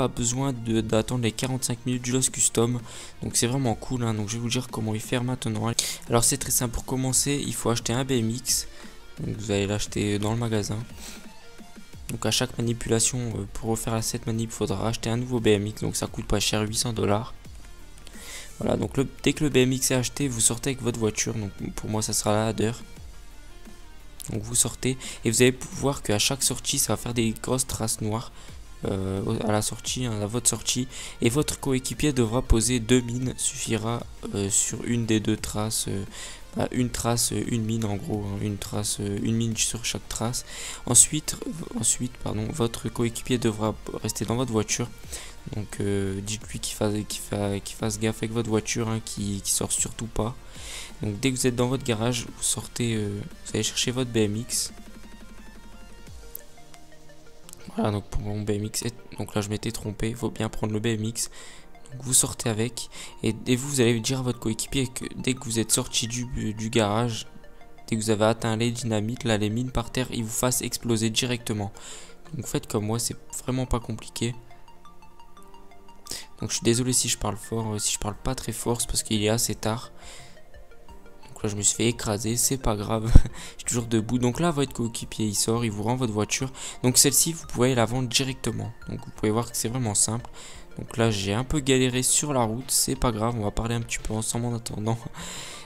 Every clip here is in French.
pas besoin d'attendre les 45 minutes du Lost Custom. Donc c'est vraiment cool, hein. Donc je vais vous dire comment y faire maintenant. Alors c'est très simple, pour commencer il faut acheter un BMX. Donc vous allez l'acheter dans le magasin. Donc à chaque manipulation, pour refaire cette manip, il faudra acheter un nouveau BMX. Donc ça coûte pas cher, 800 $. Voilà, donc dès que le BMX est acheté, vous sortez avec votre voiture. Donc pour moi ça sera la ladder. Donc vous sortez et vous allez voir qu'à chaque sortie ça va faire des grosses traces noires à la sortie, hein, à votre sortie, et votre coéquipier devra poser 2 mines, suffira sur une des deux traces, une trace, une mine en gros, hein, une trace, une mine sur chaque trace. Ensuite pardon, votre coéquipier devra rester dans votre voiture. Donc dites-lui qu'il fasse gaffe avec votre voiture, hein, qui sort surtout pas. Donc dès que vous êtes dans votre garage, vous sortez, vous allez chercher votre BMX. Voilà, donc pour mon BMX, donc là je m'étais trompé, il faut bien prendre le BMX. Donc vous sortez avec, et vous allez dire à votre coéquipier que dès que vous êtes sorti du garage, dès que vous avez atteint les dynamites, là les mines par terre, ils vous fassent exploser directement. Donc faites comme moi, c'est vraiment pas compliqué. Donc je suis désolé si je parle fort, si je parle pas très fort, c'est parce qu'il est assez tard. Donc là je me suis fait écraser, c'est pas grave, je suis toujours debout. Donc là votre coéquipier il sort, il vous rend votre voiture. Donc celle-ci vous pouvez la vendre directement. Donc vous pouvez voir que c'est vraiment simple. Donc là j'ai un peu galéré sur la route, c'est pas grave, on va parler un petit peu ensemble en attendant.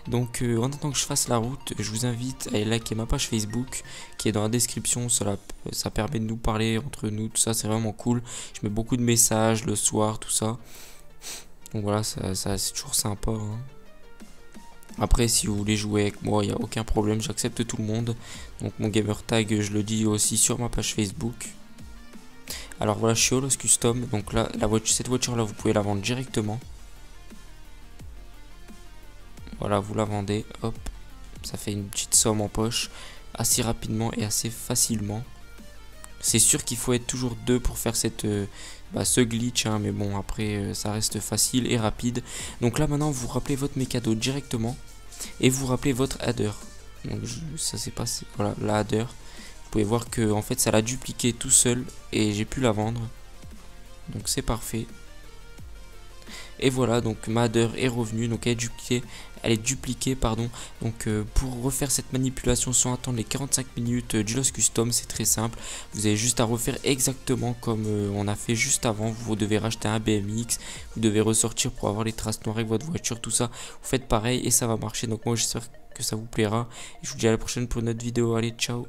Donc en attendant que je fasse la route, je vous invite à aller liker ma page Facebook qui est dans la description. Ça permet de nous parler entre nous, tout ça, c'est vraiment cool. Je mets beaucoup de messages le soir, tout ça. Donc voilà, ça c'est toujours sympa, hein. Après si vous voulez jouer avec moi, il n'y a aucun problème, j'accepte tout le monde. Donc mon gamer tag, je le dis aussi sur ma page Facebook. Alors voilà, je suis au Lost Custom. Donc là, cette voiture là, vous pouvez la vendre directement. Voilà, vous la vendez, hop, ça fait une petite somme en poche assez rapidement et assez facilement. C'est sûr qu'il faut être toujours deux pour faire ce glitch, hein, mais bon, après ça reste facile et rapide. Donc là maintenant vous rappelez votre mécano directement et vous rappelez votre adder. Donc ça s'est passé, voilà, la adder. Vous pouvez voir que en fait ça l'a dupliqué tout seul et j'ai pu la vendre. Donc c'est parfait. Et voilà, donc ma adder est revenue, donc elle est dupliquée, pardon. Donc pour refaire cette manipulation sans attendre les 45 minutes du Lost Custom, c'est très simple. Vous avez juste à refaire exactement comme on a fait juste avant. Vous devez racheter un BMX, vous devez ressortir pour avoir les traces noires avec votre voiture, tout ça. Vous faites pareil et ça va marcher. Donc moi j'espère que ça vous plaira. Et je vous dis à la prochaine pour une autre vidéo. Allez, ciao!